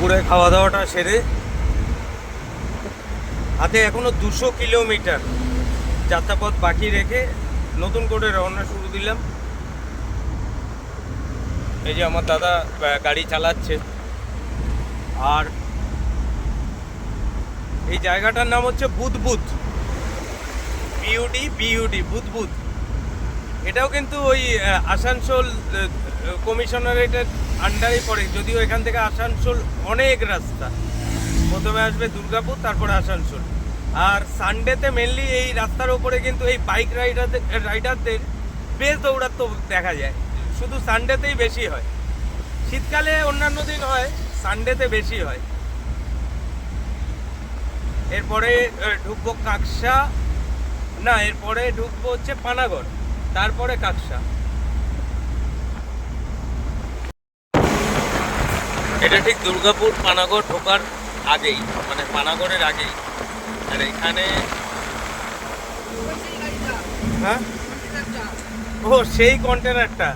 দুপুরে খাওয়া দাওয়াটা সেরে হাতে এখনো 200 কিলোমিটার যাত্রাপথ বাকি রেখে নতুন করে রওনা শুরু দিলাম। এই যে আমার দাদা গাড়ি চালাচ্ছে। আর এই জায়গাটার নাম হচ্ছে বুদবুদ, বিউডি বুদবুদ। এটাও কিন্তু ওই আসানসোল কমিশনারেটের আন্ডারে পড়ে, যদিও এখান থেকে আসানসোল অনেক রাস্তা। প্রথমে আসবে দুর্গাপুর, তারপরে আসানসোল। আর সানডেতে মেনলি এই রাস্তার ওপরে কিন্তু এই বাইক রাইডারদের বেশ দৌড়াতে দেখা যায়। শুধু সানডেতেই বেশি হয়, শীতকালে অন্যান্য দিন হয়, সানডেতে বেশি হয়। এরপরে ঢুকবো কাকসা, না এরপরে ঢুকবো হচ্ছে পানাগড়, তারপরে কাকসা। এটা ঠিক দুর্গাপুর পানাগড় ঢোকার আগেই, মানে পানাগড়ের আগেই। আর এখানে হ্যাঁ, ও সেই কন্টেনারটা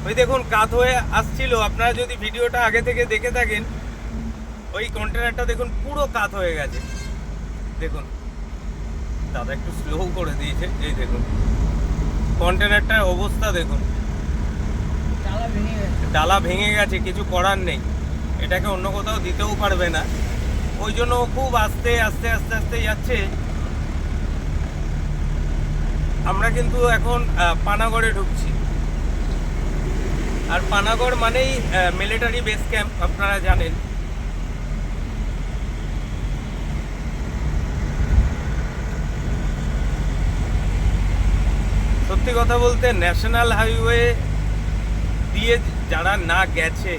ওই দেখুন কাত হয়ে আসছিল। আপনারা যদি ভিডিওটা আগে থেকে দেখে থাকেন, ওই কন্টেনারটা দেখুন পুরো কাত হয়ে গেছে। দেখুন দাদা একটু স্লো করে দিয়েছে। এই দেখুন কন্টেনারটার অবস্থা দেখুন, ডালা ভেঙে গেছে, কিছু করার নেই। এটাকে অন্য কোথাও দিতেও পারবে না, ওই জন্য খুব আস্তে আস্তে আস্তে আস্তে যাচ্ছে। আমরা কিন্তু এখন পানাগড়ে ঢুকছি। আর পানাগড় মানেই মিলিটারি বেস ক্যাম্প, আপনারা জানেন। সত্যি কথা বলতে ন্যাশনাল হাইওয়ে দিয়ে যারা না গেছে,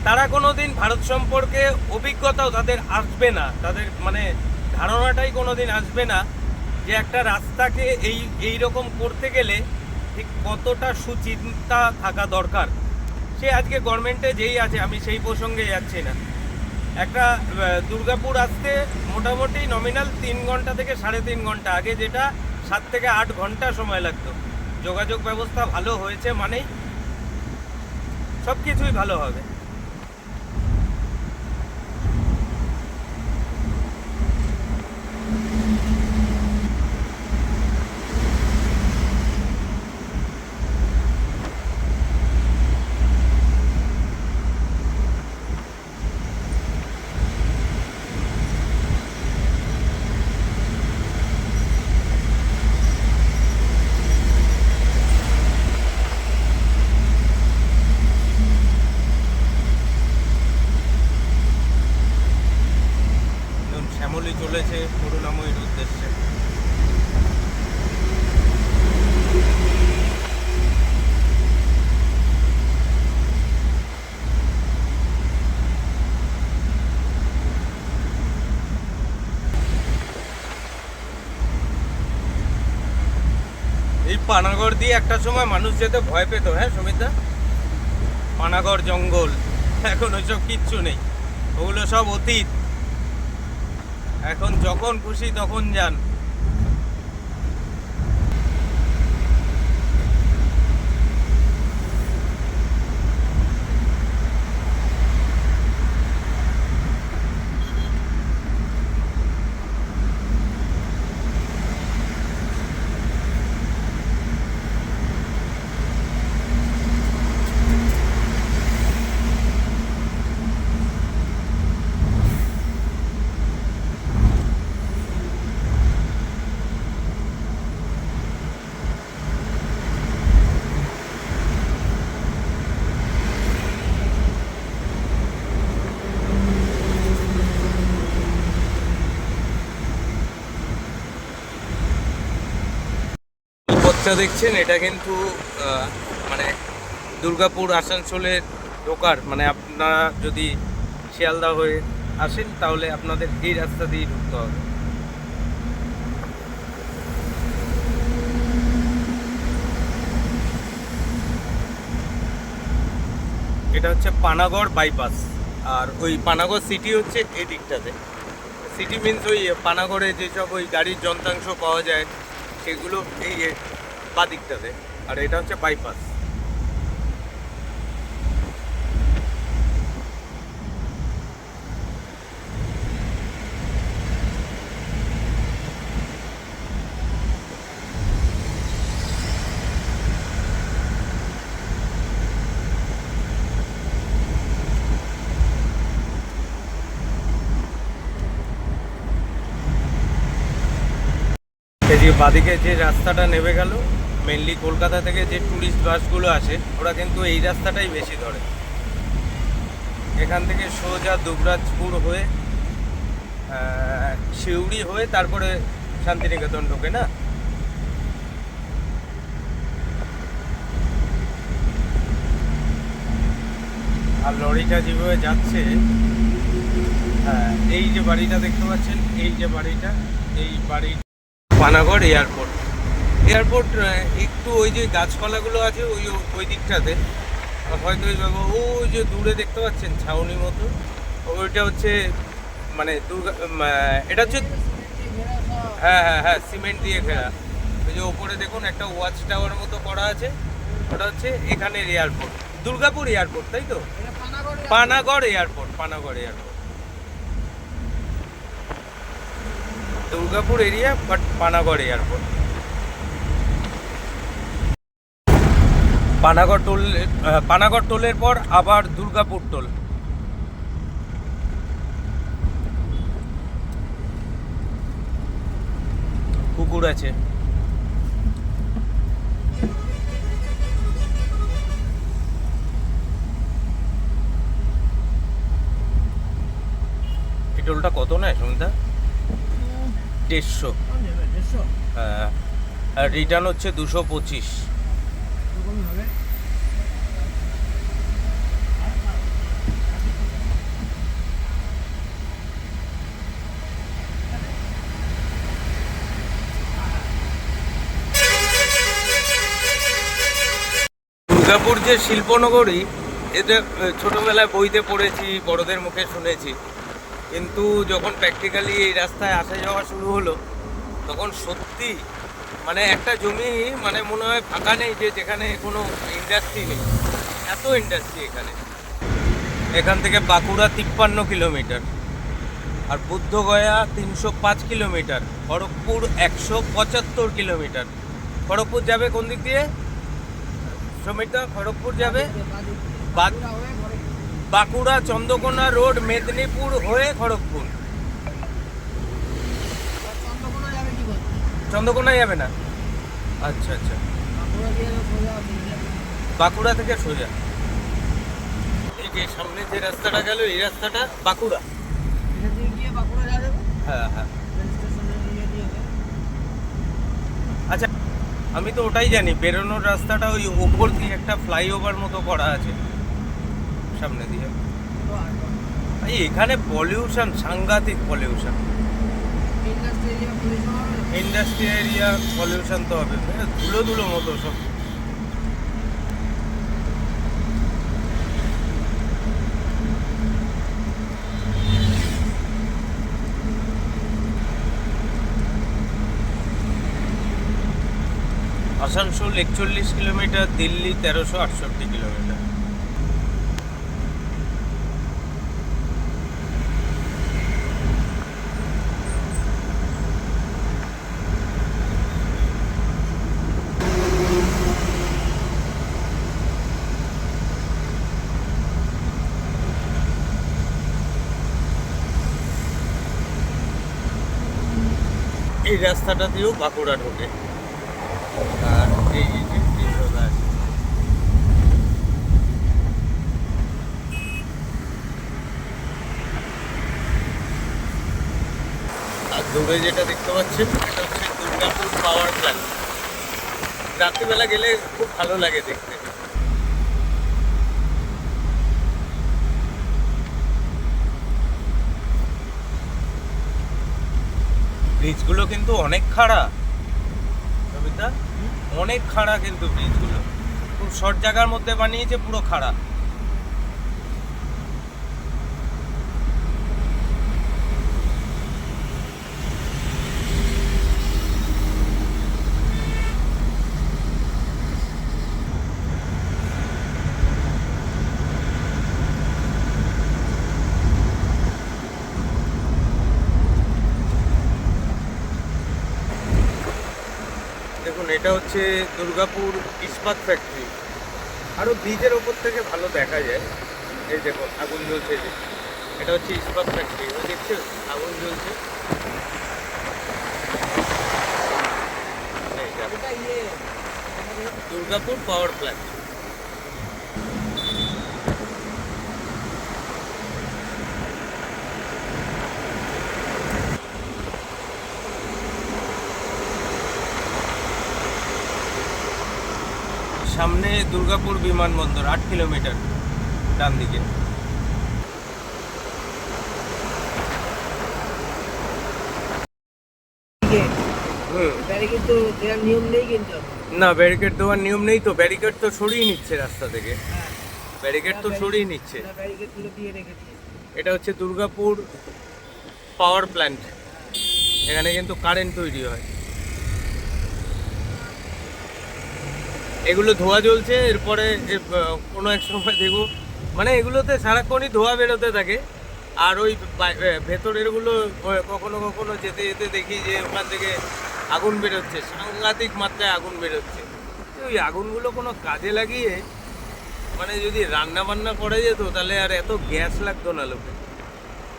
তারা কোনোদিন ভারত সম্পর্কে অভিজ্ঞতাও তাদের আসবে না, তাদের মানে ধারণাটাই কোনোদিন আসবে না যে একটা রাস্তাকে এই রকম করতে গেলে ঠিক কতটা সুচিন্তা থাকা দরকার। সে আজকে গভর্নমেন্টে যেই আছে, আমি সেই প্রসঙ্গে যাচ্ছি না। একটা দুর্গাপুর আসতে মোটামুটি নমিনাল 3 ঘন্টা থেকে 3.5 ঘন্টা, আগে যেটা 7 থেকে 8 ঘন্টা সময় লাগতো। যোগাযোগ ব্যবস্থা ভালো হয়েছে মানেই সব কিছুই ভালো হবে। শ্যামলী চলেছে করুণাময়ীর উদ্দেশ্যে। এই পানাগড় দিয়ে একটা সময় মানুষ যেতে ভয় পেত, হ্যাঁ সুমিতা? পানাগড় জঙ্গল, এখন ওইসব কিচ্ছু নেই, ওগুলো সব অতীত। এখন যখন খুশি তখন যান। পথটা দেখছেন, এটা কিন্তু মানে দুর্গাপুর আসানসোলের ঢোকার, মানে আপনারা যদি শিয়ালদা হয়ে আসেন তাহলে আপনাদের এই রাস্তা দিয়েই ঢুকতে হবে। এটা হচ্ছে পানাগড় বাইপাস, আর ওই পানাগড় সিটি হচ্ছে এই দিকটাতে। সিটি মিনস ওই পানাগড়ে যেসব ওই গাড়ির যন্ত্রাংশ পাওয়া যায় সেগুলো এই বা দিকটাতে, আর এটা হচ্ছে বাইপাস। এই যে বাদিকে যে রাস্তাটা নেমে গেল, মেনলি কলকাতা থেকে যে ট্যুরিস্ট বাসগুলো আসে ওরা কিন্তু এই রাস্তাটাই বেশি ধরে। এখান থেকে সোজা দুবরাজপুর হয়ে সিউড়ি হয়ে তারপরে শান্তিনিকেতন ঢোকে না। আর লরিটা যেভাবে যাচ্ছে, হ্যাঁ এই যে বাড়িটা দেখতে পাচ্ছেন, এই যে বাড়িটা, এই বাড়ি পানাগড় এয়ারপোর্ট। এয়ারপোর্ট একটু ওই যে গাছপালাগুলো আছে ওই ওই দিকটাতে হয়তো ওই যে দূরে দেখতে পাচ্ছেন ছাউনি মতো, ওইটা হচ্ছে মানে এটা হচ্ছে, হ্যাঁ হ্যাঁ হ্যাঁ সিমেন্ট দিয়ে ঘেরা। ওই যে ওপরে দেখুন একটা ওয়াচ টাওয়ার মতো করা আছে, ওটা হচ্ছে এখানের এয়ারপোর্ট, দুর্গাপুর এয়ারপোর্ট, তাই তো? Panagarh airport, Panagarh airport, Durgapur area but Panagarh airport. Panagarh টোলের পর আবার দুর্গাপুর টোল। কুকুর আছে। এই টোলটা কত নেয় সুমিতা? 150। হ্যাঁ, আর রিটার্ন হচ্ছে 225। দুর্গাপুর যে শিল্পনগরী, এটা ছোটোবেলায় বইতে পড়েছি, বড়দের মুখে শুনেছি, কিন্তু যখন প্র্যাকটিক্যালি এই রাস্তায় আসা যাওয়া শুরু হলো তখন সত্যি মানে একটা জমি মানে মনে হয় ফাঁকা নেই যে যেখানে কোনো ইন্ডাস্ট্রি নেই, এত ইন্ডাস্ট্রি এখানে। এখান থেকে বাঁকুড়া 53 কিলোমিটার, আর বুদ্ধগয়া 305 কিলোমিটার, খড়গপুর 175 কিলোমিটার। খড়গপুর যাবে কোন দিক দিয়ে সমিতা? খড়গপুর যাবে বাঁকুড়া চন্দ্রকোনা রোড, মেদিনীপুর হয়ে খড়গপুর। চন্দ্রকোনায় যাবে না? আচ্ছা আচ্ছা, বাঁকুড়া থেকে সোজা। এই যে সামনে যে রাস্তাটা গেল এই রাস্তাটা বাঁকুড়া। হ্যাঁ হ্যাঁ, আচ্ছা আমি তো ওটাই জানি, বেরোনোর রাস্তাটা ওই উপর দিয়ে একটা ফ্লাইওভার মতো করা আছে সামনে দিয়ে। এখানে পলিউশন, সাংঘাতিক পলিউশন। ইন্ডাস্ট্রি এরিয়া, পলিউশন তো হবে, ধুলো ধুলো মতো সব। Asansol 41 kilometre, Delhi 1368 kilometre. এই রাস্তাটা দিয়েও বাঁকুড়া ঢোকে। আর এই যে আর দূরে যেটা দেখতে পাচ্ছেন এটা হচ্ছে দুর্গাপুর পাওয়ার প্ল্যান্ট। রাত্রিবেলা গেলে খুব ভালো লাগে দেখতে। ব্রিজগুলো কিন্তু অনেক খাড়া কবিতা, অনেক খাড়া কিন্তু ব্রিজগুলো, খুব শর্ট জায়গার মধ্যে বানিয়েছে, পুরো খাড়া। দেখুন এটা হচ্ছে দুর্গাপুর ইস্পাত ফ্যাক্টরি, আরও ব্রিজের ওপর থেকে ভালো দেখা যায়। এই দেখুন আগুন জ্বলছে, যে এটা হচ্ছে ইস্পাত ফ্যাক্টরি, দেখছেন আগুন জ্বলছে। Durgapur power plant. সামনে দুর্গাপুর বিমানবন্দর 8 কিলোমিটার ডান দিকে। না, ব্যারিকেড দেওয়ার নিয়ম নেই তো। ব্যারিকেড তো সরিয়ে নিচ্ছে রাস্তা থেকে, ব্যারিকেড তো সরিয়ে নিচ্ছে। এটা হচ্ছে দুর্গাপুর পাওয়ার প্ল্যান্ট, এখানে কিন্তু কারেন্ট তৈরি হয়। এগুলো ধোয়া জ্বলছে, এরপরে কোনো এক সময় দেখবো মানে এগুলোতে সারাক্ষণই ধোয়া বেরোতে থাকে। আর ওই ভেতরেরগুলো কখনো কখনো যেতে যেতে দেখি যে ওখান থেকে আগুন বেরোচ্ছে, সাংঘাতিক মাত্রায় আগুন বেরোচ্ছে। ওই আগুনগুলো কোনো কাজে লাগিয়ে মানে যদি রান্না বান্না করা যেত তাহলে আর এত গ্যাস লাগতো না লোকে।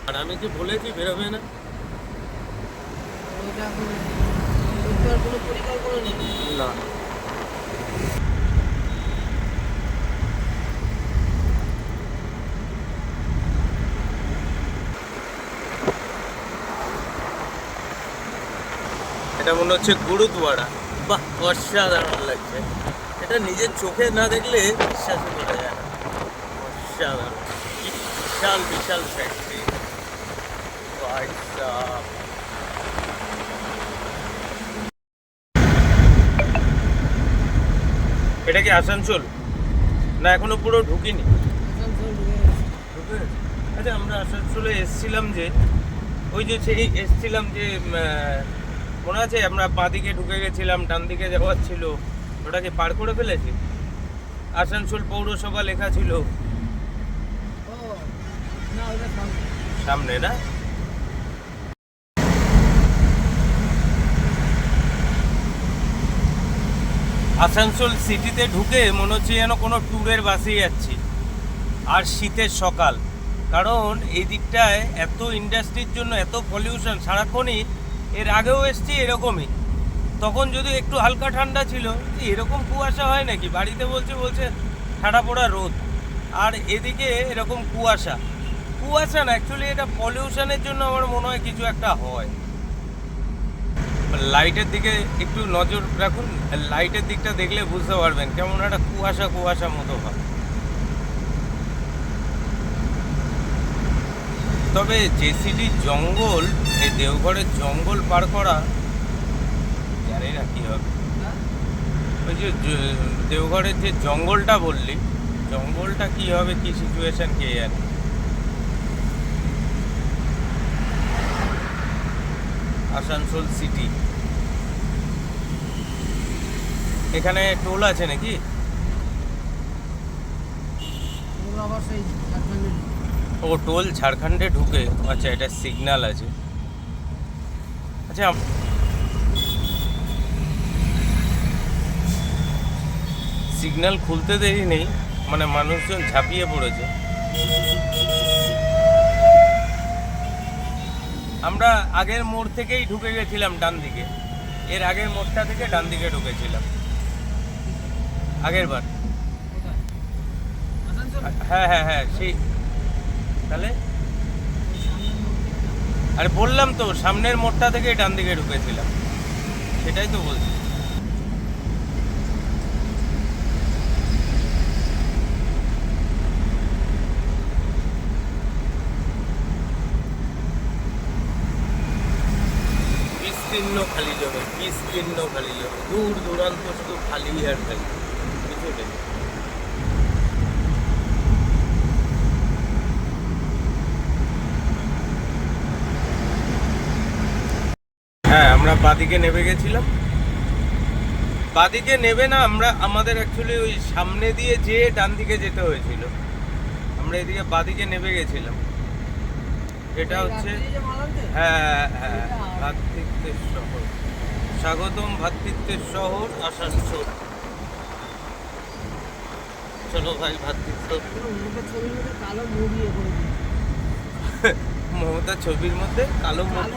আর আমি কি বলেছি বেরোবে না, না। এটা মনে হচ্ছে গুরুদুয়ারা। বাহ, অসাধারণ লাগছে। এটা নিজের চোখে না দেখলে বিশ্বাসই করা যায় না। অসাধারণ, বিশাল বিশাল ফ্যাক্টরি। এটা কি আসানসোল না এখনো পুরো ঢুকিনি? আচ্ছা, আমরা আসানসোলে এসছিলাম যে ওই যে সেই এসছিলাম যে মনে আছে আমরা বাঁ দিকে ঢুকে গেছিলাম, ডান দিকে যাওয়ার ছিল, ওটাকে পার করে ফেলেছি। আসানসোল পৌরসভা লেখা ছিল সামনে, না? আসানসোল সিটিতে ঢুকে মনে হচ্ছে যেন কোনো ট্যুরের বাসে যাচ্ছি। আর শীতের সকাল, কারণ এই দিকটায় এত ইন্ডাস্ট্রির জন্য এত পলিউশন সারাক্ষণই। এর আগেও এসছি এরকমই, তখন যদি একটু হালকা ঠান্ডা ছিল। এরকম কুয়াশা হয় নাকি? বাড়িতে বলছে ঠাডা পোড়া রোদ, আর এদিকে এরকম কুয়াশা। কুয়াশা না, অ্যাকচুয়ালি এটা পলিউশনের জন্য আমার মনে হয় কিছু একটা হয়। লাইটের দিকে একটু নজর রাখুন, লাইটের দিকটা দেখলে বুঝতে পারবেন কেমন একটা কুয়াশা কুয়াশা মতো হয়। তবে জেসিডির জঙ্গল, এই দেওঘরের জঙ্গল পার করা জানি না কি হবে। ওই যে দেওঘরের যে জঙ্গলটা বললি, জঙ্গলটা কি হবে, কি সিচুয়েশন কে জানে। আসানসোল সিটি, এখানে টোল আছে নাকি? ও, টোল ঝাড়খণ্ডে ঢুকে। আচ্ছা, এটা সিগন্যাল আছে। আচ্ছা, সিগন্যাল খুলতে দেরি নেই, মানে মানুষজন ঝাঁপিয়ে পড়েছে। আমরা আগের মোড় থেকেই ঢুকে গেছিলাম ডান দিকে, এর আগের মোড়টা থেকে ডান দিকে ঢুকেছিলাম আগের বার। হ্যাঁ হ্যাঁ হ্যাঁ, সেই। তাহলে আরে বললাম তো, সামনের মোড়টা থেকে ডান দিকে ঢুকেছিলাম, সেটাই তো বলছি। বিস্তীর্ণ খালি জমি, বিস্তীর্ণ খালি জমি, দূর দূরান্ত শুধু খালি আর খালি, কিছু নেই। হ্যাঁ, আমরা বাদিকে নেমে গেছিলাম। বাদিকে নেবে না, আমাদের অ্যাকচুয়ালি ওই সামনে দিয়ে যেয়ে ডান দিকে যেতে হয়েছিল। আমরা এদিকে বাদিকে নেমে গেছিলাম। এটা হচ্ছে, হ্যাঁ হ্যাঁ, ভ্রাতৃত্বের শহর। স্বাগতম ভ্রাতৃত্বের শহর আসানসোল। চলো ভাই, ভ্রাতৃত্ব। মমতা ছবির মধ্যে কালো মুখ,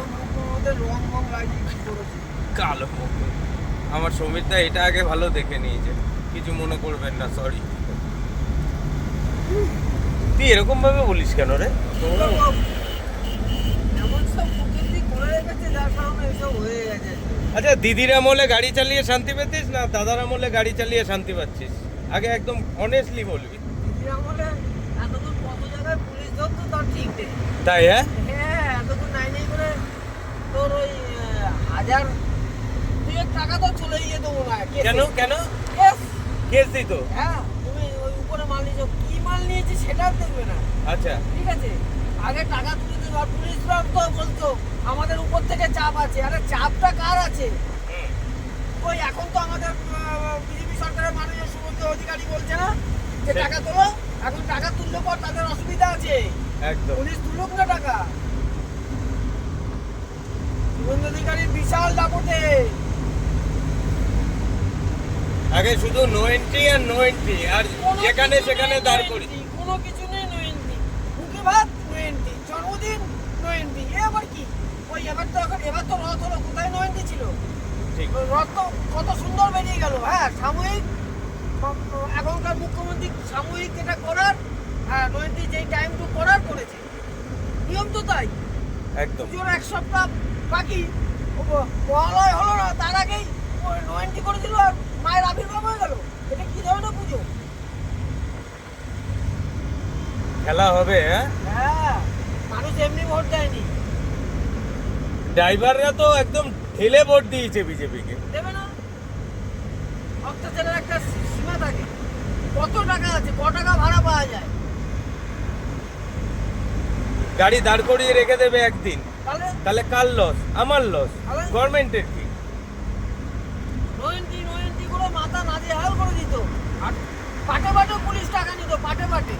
কালো মুখ। আমার সমিতদা এটা আগে ভালো দেখে নিয়েছে, কিছু মনে করবেন না, সরি। তুই এরকম ভাবে বলিস কেন রে? এমন সব কুকীর্তি করে রেখেছে যার কারণে এসব হয়ে গেছে। আচ্ছা, দিদির আমলে গাড়ি চালিয়ে শান্তি পেতিস না দাদার আমলে গাড়ি চালিয়ে শান্তি পাচ্ছিস? আগে একদম অনেস্টলি বলবি। দিদির আমলে এতদূর কত জায়গায় পুলিশ ধরতো তার ঠিক নেই। তাই? হ্যাঁ, হ্যাঁ, এতদূর নাই নাই করে তোর ওই 1000 টাকা তো চলেই যেত মনে হয়। কেন কেন কেস, কেস দিত? হ্যাঁ, তুমি ওই উপরে মাল নিয়েছো, কি মাল নিয়েছি সেটাও দেখবে না। আচ্ছা, ঠিক আছে, আগে টাকা তুলে দেবে আর পুলিশরা তো বলতো আমাদের উপর থেকে চাপ আছে। আরে চাপটা কার আছে? ওই এখন তো আমাদের বিজেপি সরকারের মাননীয় শুভেন্দু অধিকারী বলছে না যে টাকা তোলো। এখন টাকা তুললে পর তাদের অসুবিধা আছে, একদম। পুলিশ তুলুক না টাকা। শুভেন্দু অধিকারীর বিশাল দাপটে। আগে শুধু নো এন্ট্রি আর নো এন্ট্রি, আর যেখানে সেখানে দাঁড় করি। কোনো কিছু নেই নো এন্ট্রি, মুখে ভাত নো এন্ট্রি, জন্মদিন নো এন্ট্রি। এ আবার কি? ওই এবার তো রথ হলো, কোথায় নো এন্ট্রি ছিল? ঠিক। রথ তো কত সুন্দর বেরিয়ে গেল। হ্যাঁ, সাময়িক এখনকার মুখ্যমন্ত্রী সাময়িক যেটা করার, হ্যাঁ, নো এন্ট্রি যেই টাইম টু করার করেছে, নিয়ম তো তাই। একদম। পুজোর 1 সপ্তাহ বাকি, মহালয় হলো না তার আগেই নো এন্ট্রি করে দিল আর মায়ের আবির্ভাব হয়ে গেল। এটা কি ধরনের পুজো? খেলা হবে? হ্যাঁ, হ্যাঁ, মানুষ এমনি ভোট দেয়নি। ড্রাইভাররা তো একদম ঢেলে ভোট দিয়েছে বিজেপিকে। দেবে না, অত্যাচারের একটা সীমা থাকে। কত টাকা আছে, ক টাকা ভাড়া পাওয়া যায়? গাড়ি দাঁড় করিয়ে রেখে দেবে একদিন, তাহলে তাহলে কার লস? আমার লস, তাহলে? গভর্নমেন্টের কি? নো এন্ট্রি করে মাথা নাজেহাল করে দিত। আর পাটে পাটে পুলিশ টাকা নিত, পাটে পাটে।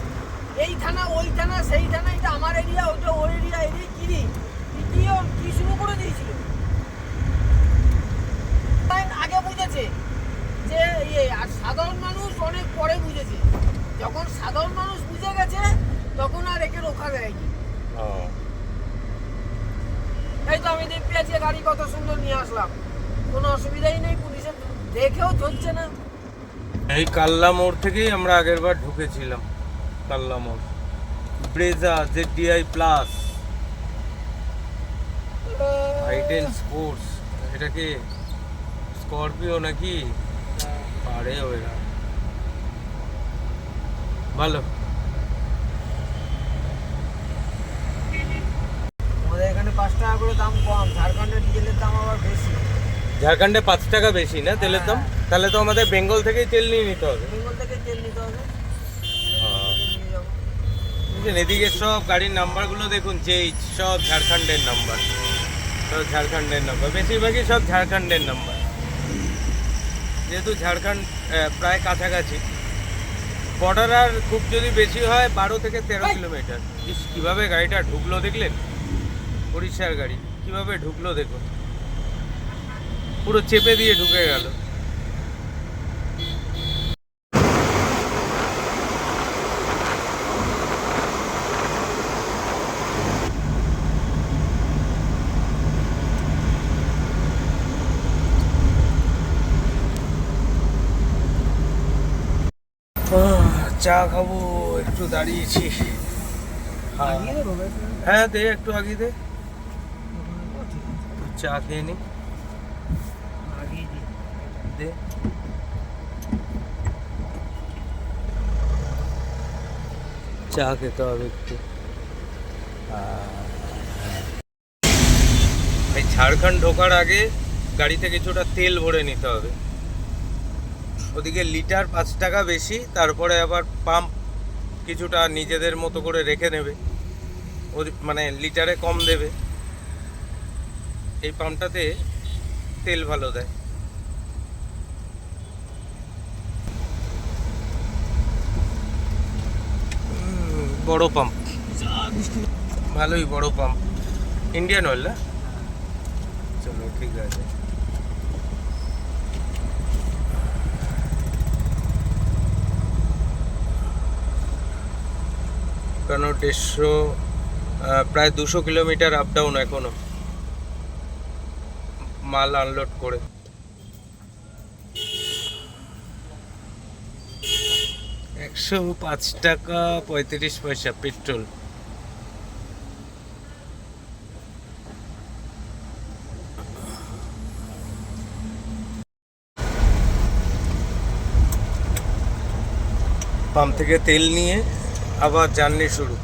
এই থানা ওই থানা সেই থানা, এটা আমার এরিয়া ওইটা ওই এরিয়া, এরিয়া কি শুরু করে দিয়েছিল। আগে বুঝেছে যে আর সাধারণ মানুষ অনেক পরে বুঝেছে। যখন সাধারণ মানুষ বুঝে গেছে তখন আর একে রোখা দেয়নি। এই তো আমি দেখতে আছি গাড়ি কত সুন্দর নিয়ে আসলাম, কোনো অসুবিধাই নেই, পুলিশের দেখেও ধরছে না। এই কাল্লা মোড় থেকেই আমরা আগেরবার ঢুকেছিলাম। কাল্লা মোড়, ব্রেজা ZDI প্লাস, হাইটেন স্পোর্টস। এটা কি স্করপিও নাকি? পারে ওরা ভালো। আমাদের এখানে 5 টাকা করে দাম কম, ঝাড়খণ্ডের ডিজেলের দাম আবার বেশি। ঝাড়খণ্ডে 5 টাকা বেশি না তেলের দাম? হ্যাঁ। তাহলে তো আমাদের বেঙ্গল থেকেই তেল নিয়ে নিতে হবে। বেঙ্গল থেকে তেল নিতে হবে, নিয়ে যাবো। বুঝলেন, এদিকে সব গাড়ির নাম্বারগুলো দেখুন, সব ঝাড়খণ্ডের নাম্বার, সব ঝাড়খণ্ডের নাম্বার, বেশিরভাগই সব ঝাড়খণ্ডের নাম্বার। যেহেতু ঝাড়খণ্ড প্রায় কাছাকাছি, বর্ডার আর খুব যদি বেশি হয় 12 থেকে 13 কিলোমিটার। কীভাবে গাড়িটা ঢুকলো দেখলেন? উড়িষ্যার গাড়ি কিভাবে ঢুকলো দেখুন, পুরো চেপে দিয়ে ঢুকে গেল। চা খাবো, একটু দাঁড়িয়েছি। হ্যাঁ, দে একটু আগে দে, চা খেয়ে নি, দে। চা খেতে হবে একটু। এই ঝাড়খণ্ড ঢোকার আগে গাড়িতে কিছুটা তেল ভরে নিতে হবে। ওদিকে লিটার 5 টাকা বেশি, তারপরে আবার পাম্প কিছুটা নিজেদের মতো করে রেখে নেবে, মানে লিটারে কম দেবে। এই পাম্পটাতে তেল ভালো দেয়। বড় পাম্প, ভালোই বড় পাম্প, ইন্ডিয়ান অয়েল না? চলো ঠিক আছে। কারণ 150 প্রায় 200 কিলোমিটার আপ ডাউন এখনো মাল আনলোড করে। 105 টাকা 35 পয়সা পেট্রোল। পাম্প থেকে তেল নিয়ে আবার জার্নি শুরু।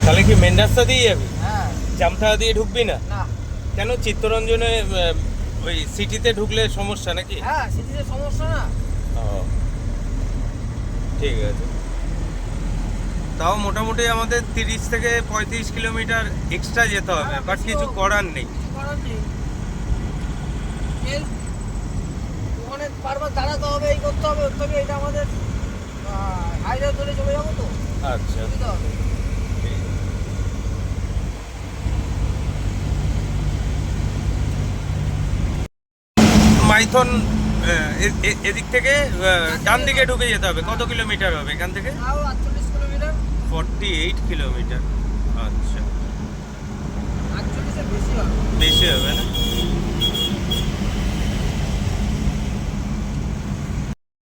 তাহলে কি মেন রাস্তা দিয়ে যাবি? হ্যাঁ। জামতলা দিয়ে ঢুকবি না? না। কেন, চিত্তরঞ্জনে ওই সিটিতে ঢুকলে সমস্যা নাকি? হ্যাঁ, সিটিতে সমস্যা না। ও, ঠিক আছে। তাও মোটামুটি আমাদের 30 থেকে 35 কিলোমিটার এক্সট্রা যেতে হবে, হ্যাঁ, বাট বেশিও- কিছু করার নেই। কিছু করার নেই। ওখানে বারবার দাঁড়াতে হবে, এই করতে হবে, ওর থেকে এটা আমাদের হাইওয়ে ধরে চলে যাবো তো, আচ্ছা, সুবিধা হবে। ঠিক আছে। মাইথন এদিক থেকে ডান দিকে ঢুকে যেতে হবে। কত কিলোমিটার হবে এখান থেকে? তাও 48 কিলোমিটার। 48 কিলোমিটার। আচ্ছা, 48 এর বেশি হবে। বেশি হবে না?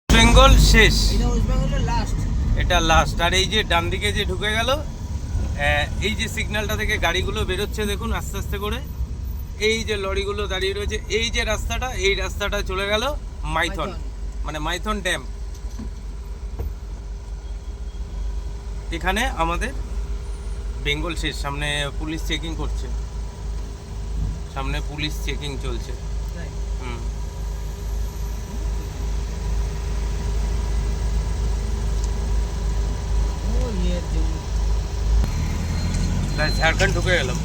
বেঙ্গল শেষ, এটা ওয়েস্ট বেঙ্গলের লাস্ট। এটা লাস্ট। আর এই যে ডান দিকে যে ঢুকে গেল, এই যে সিগন্যালটা থেকে গাড়িগুলো বেরোচ্ছে দেখুন আস্তে আস্তে করে, এই যে লরিগুলো দাঁড়িয়ে রয়েছে, এই যে রাস্তাটা, এই রাস্তাটা চলে গেল মাইথন, মানে মাইথন ড্যাম। এখানে আমাদের বেঙ্গল শেষ। সামনে পুলিশ চেকিং করছে, সামনে পুলিশ চেকিং চলছে। তাই। হুম, ও ইয়ের জন্য। তাই ঝাড়খণ্ড ঢুকে গেলাম।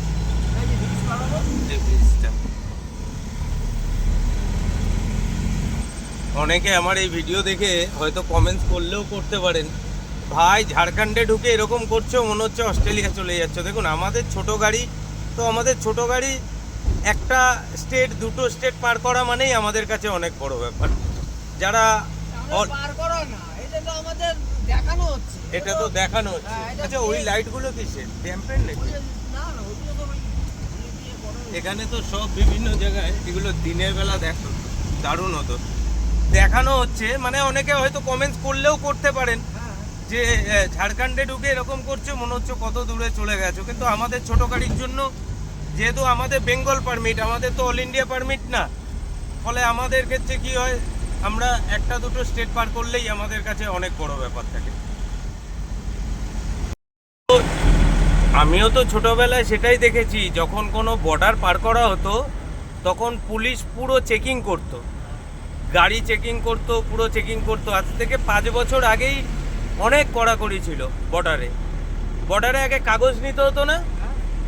এই যে ব্রিজ পারাবো। যে ব্রিজটা, অনেকে আমার এই ভিডিও দেখে হয়তো কমেন্টস করলেও করতে পারেন, ভাই ঝাড়খণ্ডে ঢুকে এরকম করছো মনে হচ্ছে অস্ট্রেলিয়া চলে যাচ্ছ। দেখুন আমাদের ছোট গাড়ি, তো আমাদের ছোট গাড়ি একটা স্টেট দুটো স্টেট পার করা মানেই আমাদের কাছে অনেক বড় ব্যাপার। যারা আমরা পার করা না, এটা তো আমাদের দেখানো হচ্ছে। এটা তো দেখানো হচ্ছে। হ্যাঁ, এটা আচ্ছা, ওই ঠিক। লাইটগুলো কিসের, ড্যাম্পের নাকি? না না, ওগুলো তো ওই ইয়ে দিয়ে করা হয়েছে। এখানে তো সব বিভিন্ন জায়গায় এগুলো দিনের বেলা দেখো, দারুণ হতো। দেখানো হচ্ছে মানে অনেকে হয়তো কমেন্টস করলেও করতে পারেন হ্যাঁ, যে ঝাড়খণ্ডে ঢুকে এরকম করছে মনে হচ্ছে কত দূরে চলে গেছো। কিন্তু আমাদের ছোট গাড়ির জন্য, যেহেতু আমাদের বেঙ্গল পারমিট, আমাদের তো অল ইন্ডিয়া পারমিট না, ফলে আমাদের ক্ষেত্রে কি হয়, আমরা একটা দুটো স্টেট পার করলেই আমাদের কাছে অনেক বড় ব্যাপার থাকে। তো আমিও তো ছোটবেলায় সেটাই দেখেছি, যখন কোনো বর্ডার পার করা হতো তখন পুলিশ পুরো চেকিং করতো, গাড়ি চেকিং করতো, পুরো চেকিং করতো। আজ থেকে 5 বছর আগেই অনেক কড়াকড়ি ছিল বর্ডারে। বর্ডারে আগে কাগজ নিতে হতো না?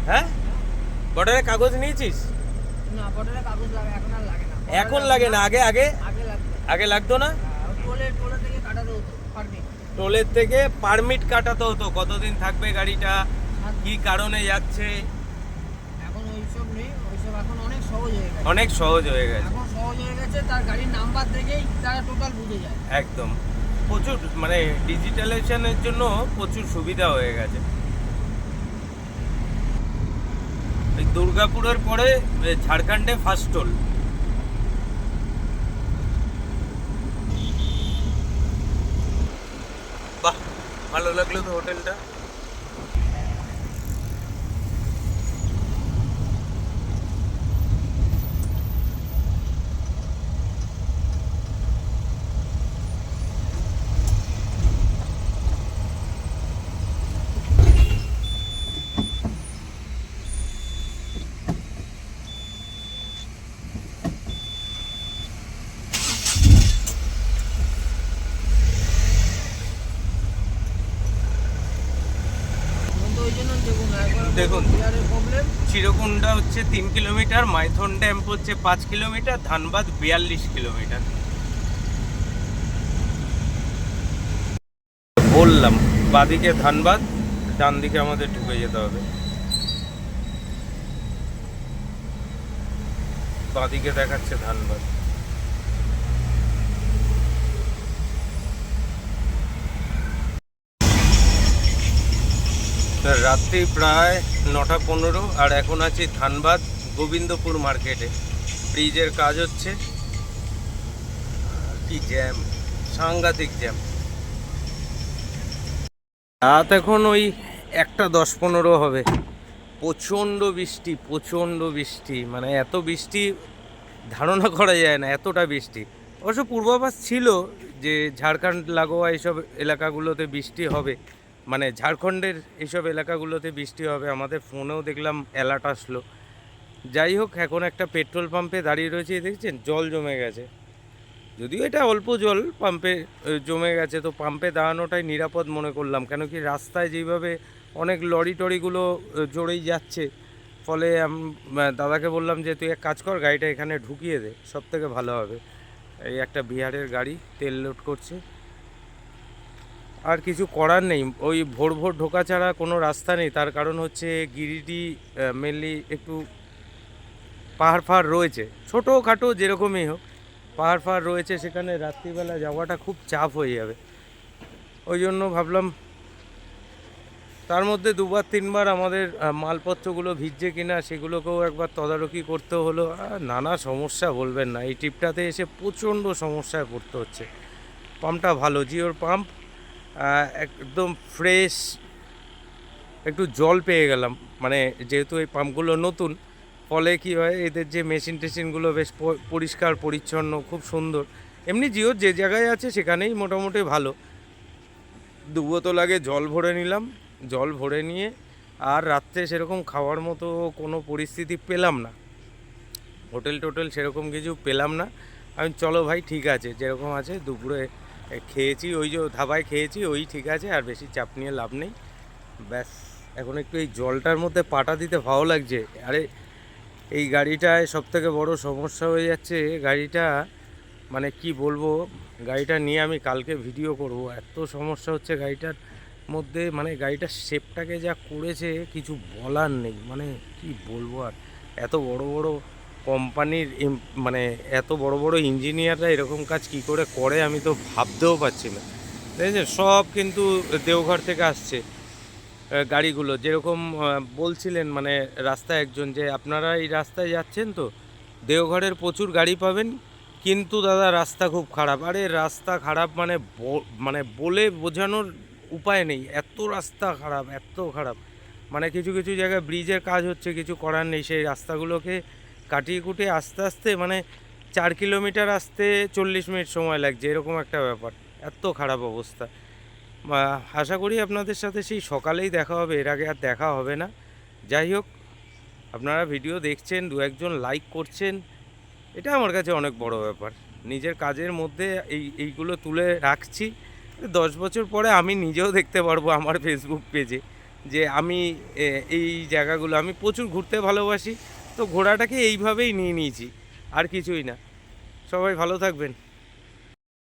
হ্যাঁ, বর্ডারে কাগজ নিয়েছিস? না বর্ডারে কাগজ লাগে, এখন আর লাগে না। এখন লাগে না, আগে আগে আগে লাগতো। আগে লাগতো না? টোলে থেকে কাটাতে হতো পারমিট। টোলের থেকে পারমিট কাটাতে হতো, কতদিন থাকবে গাড়িটা, কি কারণে যাচ্ছে। এখন ওইসব নেই, ওইসব এখন অনেক সহজ হয়ে গেছে। অনেক সহজ হয়ে গেছে, এখন সহজ হয়ে গেছে, তার গাড়ির নাম্বার দেখেই তারা টোটাল বুঝে যায়। একদম। প্রচুর মানে ডিজিটালাইজেশনের জন্য প্রচুর সুবিধা হয়ে গেছে। এই দুর্গাপুরের পরে ঝাড়খণ্ডে ফার্স্ট টোল। বাহ, ভালো লাগলো তো হোটেলটা। এখন তো ওই জন্য দেখুন একবার দেখুন। বিহারের প্রবলেম। চিরকুন্ডা হচ্ছে 3 কিলোমিটার, মাইথন ড্যাম হচ্ছে 5 কিলোমিটার, ধানবাদ 42 কিলোমিটার। বললাম বাদিকে ধানবাদ, ডান দিকে আমাদের ঢুকে যেতে হবে। বাদিকে দেখাচ্ছে ধানবাদ। রাত্রি প্রায় 9:15 আর এখন আছি ধানবাদ গোবিন্দপুর মার্কেটে ব্রিজের কাজ হচ্ছে। কি জ্যাম, সাংঘাতিক জ্যাম। রাত এখন ওই 1:10-15 হবে। প্রচণ্ড বৃষ্টি, প্রচণ্ড বৃষ্টি, মানে এত বৃষ্টি ধারণা করা যায় না, এতটা বৃষ্টি। অবশ্য পূর্বাভাস ছিল যে ঝাড়খণ্ড লাগোয়া এইসব এলাকাগুলোতে বৃষ্টি হবে, মানে ঝাড়খণ্ডের এইসব এলাকাগুলোতে বৃষ্টি হবে। আমাদের ফোনেও দেখলাম অ্যালার্ট আসলো। যাই হোক, এখন একটা পেট্রোল পাম্পে দাঁড়িয়ে রয়েছে, দেখছেন জল জমে গেছে। যদিও এটা অল্প জল পাম্পে জমে গেছে, তো পাম্পে দাঁড়ানোটাই নিরাপদ মনে করলাম। কেন কি রাস্তায় যেইভাবে অনেক লরি টরিগুলো জড়েই যাচ্ছে, ফলে দাদাকে বললাম যে তুই এক কাজ কর, গাড়িটা এখানে ঢুকিয়ে দে, সব থেকে ভালো হবে। এই একটা বিহারের গাড়ি তেল লোড করছে। আর কিছু করার নেই, ওই ভোর ভোর ঢোকা ছাড়া কোনো রাস্তা নেই। তার কারণ হচ্ছে গিরিডি মেনলি একটু পাহাড় ফাহাড় রয়েছে, ছোটোখাটো যেরকমই হোক পাহাড় ফাহাড় রয়েছে, সেখানে রাত্রিবেলা যাওয়াটা খুব চাপ হয়ে যাবে। ওই জন্য ভাবলাম, তার মধ্যে 2-3বার আমাদের মালপত্রগুলো ভিজছে কিনা সেগুলোকেও একবার তদারকি করতে হলো। নানা সমস্যা বলবেন না, এই ট্রিপটাতে এসে প্রচণ্ড সমস্যায় পড়তে হচ্ছে। পাম্পটা ভালো, জিওর পাম্প, একদম ফ্রেশ। একটু জল পেয়ে গেলাম, মানে যেহেতু এই পাম্পগুলো নতুন, ফলে কি হয় এদের যে মেশিন টেশিনগুলো বেশ পরিষ্কার পরিচ্ছন্ন, খুব সুন্দর। এমনি জিও যে জায়গায় আছে সেখানেই মোটামুটি ভালো। 2 বোতল আগে জল ভরে নিলাম, জল ভরে নিয়ে আর রাত্রে সেরকম খাওয়ার মতো কোনো পরিস্থিতি পেলাম না, হোটেল টোটেল সেরকম কিছু পেলাম না। আমি চলো ভাই ঠিক আছে, যেরকম আছে দুপুরে খেয়েছি, ওই যে ধাবায় খেয়েছি ওই ঠিক আছে, আর বেশি চাপ নিয়ে লাভ নেই। ব্যাস, এখন একটু এই জলটার মধ্যে পাটা দিতে ভালো লাগছে। আরে এই গাড়িটায় সবথেকে বড় সমস্যা হয়ে যাচ্ছে, গাড়িটা মানে কি বলবো, গাড়িটা নিয়ে আমি কালকে ভিডিও করব। এত সমস্যা হচ্ছে গাড়িটার মধ্যে, মানে গাড়িটার শেপটাকে যা করেছে কিছু বলার নেই, মানে কি বলবো আর। এত বড় বড় কোম্পানির মানে এত বড় বড় ইঞ্জিনিয়াররা এরকম কাজ কি করে করে আমি তো ভাবতেও পারছি না। দেখেছেন, সব কিন্তু দেওঘর থেকে আসছে গাড়িগুলো। যেরকম বলছিলেন মানে রাস্তায় একজন, যে আপনারা এই রাস্তায় যাচ্ছেন তো দেওঘরের প্রচুর গাড়ি পাবেন, কিন্তু দাদা রাস্তা খুব খারাপ। আরে রাস্তা খারাপ মানে মানে বলে বোঝানোর উপায় নেই, এত রাস্তা খারাপ, এত খারাপ। মানে কিছু কিছু জায়গায় ব্রিজের কাজ হচ্ছে, কিছু করার নেই, সেই রাস্তাগুলোকে কাটিয়ে কুটিয়ে আস্তে আস্তে মানে 4 কিলোমিটার আসতে 40 মিনিট সময় লাগছে, এরকম একটা ব্যাপার। এত খারাপ অবস্থা। আশা করি আপনাদের সাথে সেই সকালেই দেখা হবে, এর আগে আর দেখা হবে না। যাই হোক, আপনারা ভিডিও দেখছেন, 2-1জন লাইক করছেন, এটা আমার কাছে অনেক বড় ব্যাপার। নিজের কাজের মধ্যে এইগুলো তুলে রাখছি। 10 বছর পরে আমি নিজেও দেখতে পারবো আমার ফেসবুক পেজে যে আমি এই জায়গাগুলো, আমি প্রচুর ঘুরতে ভালোবাসি, তো ঘোরাটাকে এইভাবেই নিয়ে নিয়েছি, আর কিছুই না। সবাই ভালো থাকবেন।